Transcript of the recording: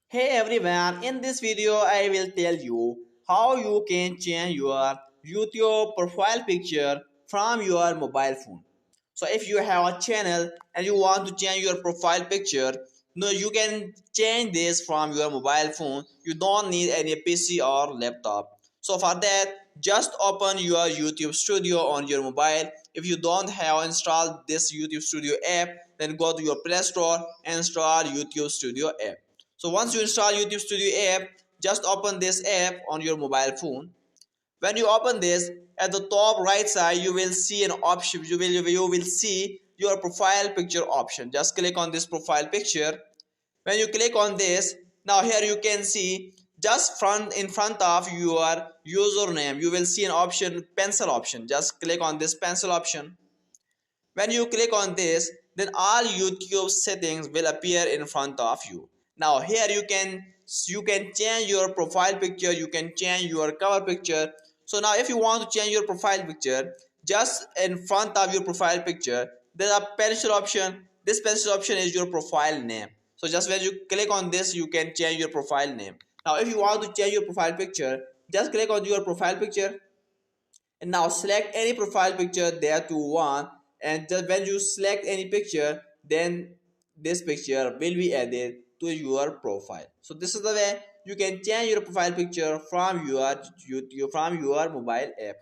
Hey everyone, in this video I will tell you how you can change your YouTube profile picture from your mobile phone. So if you have a channel and you want to change your profile picture, no, you can change this from your mobile phone. You don't need any PC or laptop. So for that, just open your YouTube Studio on your mobile. If you don't have installed this YouTube Studio app, then go to your Play Store and install YouTube Studio app. So once you install YouTube Studio app, just open this app on your mobile phone. When you open this, at the top right side, you will see an option. You will see your profile picture option. Just click on this profile picture. When you click on this, now here you can see just front in front of your username, you will see an option, pencil option. Just click on this pencil option. When you click on this, then all YouTube settings will appear in front of you. Now here you can change your profile picture, you can change your cover picture. So now if you want to change your profile picture, just in front of your profile picture, there's a pencil option. This pencil option is your profile name. So just when you click on this, you can change your profile name. Now if you want to change your profile picture, just click on your profile picture and now select any profile picture that you want, and just when you select any picture, then this picture will be added to your profile. So this is the way you can change your profile picture from your mobile app.